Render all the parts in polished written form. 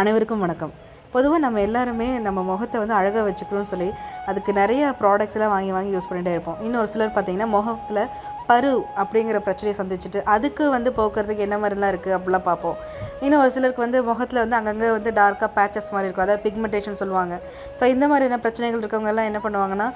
அனைவருக்கும் வணக்கம். பொதுவா நம்ம எல்லாருமே நம்ம முகத்த வந்து அழகா வச்சுக்கணும்னு சொல்லி, அதுக்கு நெறைய ப்ராடக்ட்ஸ்லாம் வாங்கி யூஸ் பண்ணிட்டே இருப்போம். இன்னொரு சிலர் பார்த்தீங்கன்னா, முகத்துல பரு அப்படிங்கிற பிரச்சனைய சந்திச்சுட்டு, அதுக்கு வந்து போக்குறதுக்கு என்ன மாரிலாம் இருக்குது அப்படிலாம் பார்ப்போம். இன்னும் ஒரு சிலருக்கு வந்து முகத்துல வந்து அங்கங்க வந்து டார்க்கா பேச்சஸ் மாரி இருக்கும். அதாவது பிக்மெண்டேஷன் சொல்லுவாங்க. ஸோ இந்த மாதிரியான பிரச்சனைகள் இருக்கவங்கலாம் என்ன பண்ணுவாங்கன்னா,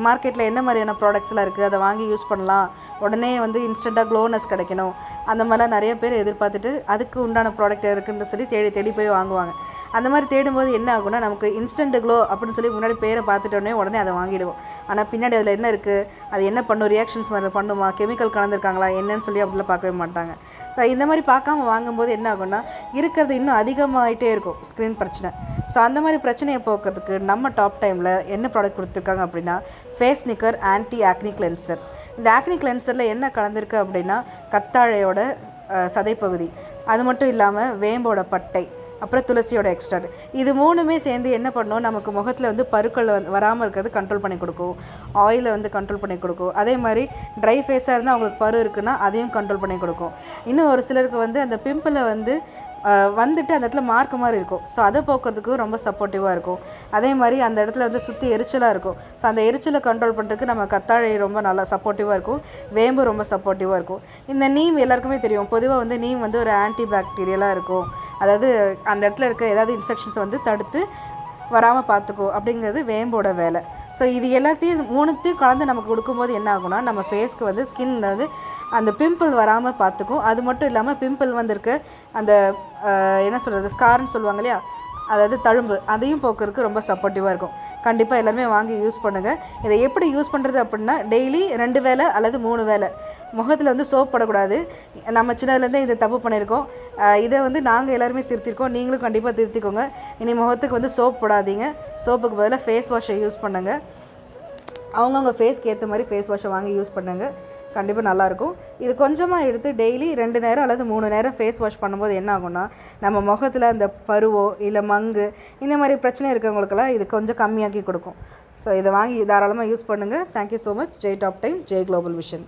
மார்க்கெட்டில் என்ன மாதிரியான ப்ராடக்ட்ஸ்லாம் இருக்குது, அதை வாங்கி யூஸ் பண்ணலாம். உடனே வந்து இன்ஸ்டண்ட்டாக க்ளோனஸ் கிடைக்கணும். அந்த மாதிரிலாம் நெறைய பேர் எதிர்பார்த்துட்டு, அதுக்கு உண்டான ப்ராடக்ட் இருக்குன்னு சொல்லி தேடி தேடி போய் வாங்குவாங்க. அந்த மாதிரி தேடும்போது என்ன ஆகும்னா, நமக்கு இன்ஸ்டன்ட் க்ளோ அப்படின்னு சொல்லி முன்னாடி பேரை பார்த்துட்டோன்னே உடனே அதை வாங்கிடுவோம். ஆனால் பின்னாடி அதில் என்ன இருக்குது, அது என்ன பண்ணும், ரியாக்ஷன்ஸ் மாதிரி பண்ணுமா, கெமிக்கல் கலந்துருக்காங்களா என்னன்னு சொல்லி அப்படிலாம் பார்க்கவே மாட்டாங்க. ஸோ இந்த மாதிரி பார்க்காம வாங்கும்போது என்ன ஆகும்னா, இருக்கிறது இன்னும் அதிகமாகிட்டே இருக்கும் ஸ்க்ரீன் பிரச்சனை. ஸோ அந்த மாதிரி பிரச்சனையை போக்குறதுக்கு நம்ம டாப் டைமில் என்ன ப்ராடக்ட் கொடுத்துருக்காங்க அப்படின்னா, ஃபேஸ் நிக்கர் ஆன்டி ஆக்னி கிளென்சர். இந்த ஆக்னி கிளென்சரில் என்ன கலந்துருக்கு அப்படின்னா, கத்தாழையோட சதைப்பகுதி, அது மட்டும் இல்லாமல் வேம்போட பட்டை, அப்புறம் துளசியோட எக்ஸ்ட்ராக்ட், இது மூணுமே சேர்ந்து என்ன பண்ணும், நமக்கு முகத்தில் வந்து பருக்கள் வராமல் இருக்கிறது கண்ட்ரோல் பண்ணி கொடுக்கும். ஆயிலை வந்து கண்ட்ரோல் பண்ணி கொடுக்கும். அதே மாதிரி ட்ரை ஃபேஸாக இருந்தால் அவங்களுக்கு பரு இருக்குன்னா அதையும் கண்ட்ரோல் பண்ணி கொடுக்கும். இன்னும் ஒரு சிலருக்கு வந்து அந்த பிம்பிளை வந்து வந்துட்டு அந்த இடத்துல மார்க் மாதிரி இருக்கும். ஸோ அதை போக்குறதுக்கும் ரொம்ப சப்போர்ட்டிவாக இருக்கும். அதே மாதிரி அந்த இடத்துல வந்து சுற்றி எரிச்சலாக இருக்கும். ஸோ அந்த எரிச்சலை கண்ட்ரோல் பண்ணுறதுக்கு நம்ம கத்தாழை ரொம்ப நல்லா சப்போர்ட்டிவாக இருக்கும். வேம்பு ரொம்ப சப்போர்ட்டிவாக இருக்கும். இந்த நீம் எல்லாருக்குமே தெரியும். பொதுவாக வந்து நீம் வந்து ஒரு ஆன்டி பாக்டீரியலாக இருக்கும். அதாவது அந்த இடத்துல இருக்க ஏதாவது இன்ஃபெக்ஷன்ஸை வந்து தடுத்து வராமல் பார்த்துக்கும் அப்படிங்கிறது வேம்போட வேலை. ஸோ இது எல்லாத்தையும் மூணுத்தையும் கலந்து நமக்கு கொடுக்கும்போது என்ன ஆகும்னா, நம்ம ஃபேஸ்க்கு வந்து ஸ்கின்னில் வந்து அந்த பிம்பிள் வராமல் பார்த்துக்கும். அது மட்டும் இல்லாமல் பிம்பிள் வந்திருக்க அந்த என்ன சொல்கிறது, ஸ்கார்ன்னு சொல்லுவாங்க இல்லையா, அதாவது தழும்பு, அதையும் போக்குறதுக்கு ரொம்ப சப்போர்ட்டிவாக இருக்கும். கண்டிப்பாக எல்லாருமே வாங்கி யூஸ் பண்ணுங்கள். இதை எப்படி யூஸ் பண்ணுறது அப்படின்னா, டெய்லி 2 வேளை அல்லது 3 வேளை முகத்தில் வந்து சோப் படக்கூடாது. நம்ம சின்னதுலேருந்தே இதை தப்பு பண்ணியிருக்கோம். இதை வந்து நாங்கள் எல்லாருமே திருத்திருக்கோம். நீங்களும் கண்டிப்பாக திருத்திக்கோங்க. இனி முகத்துக்கு வந்து சோப் போடாதீங்க. சோப்புக்கு பதிலாக ஃபேஸ் வாஷை யூஸ் பண்ணுங்கள். அவங்கவுங்க ஃபேஸ்க்கு ஏற்ற மாதிரி ஃபேஸ் வாஷை வாங்கி யூஸ் பண்ணுங்கள். கண்டிப்பாக நல்லாயிருக்கும். இது கொஞ்சமாக எடுத்து டெய்லி 2 நேரம் அல்லது 3 நேரம் ஃபேஸ் வாஷ் பண்ணும்போது என்ன ஆகும்னா, நம்ம முகத்தில் அந்த பருவோ இல்லை மங்கு இந்த மாதிரி பிரச்சனை இருக்கிறவங்களுக்கெல்லாம் இது கொஞ்சம் கம்மியாக்கி கொடுக்கும். ஸோ இதை வாங்கி தாராளமாக யூஸ் பண்ணுங்கள். Thank you so much. Jai top time, Jai global vision.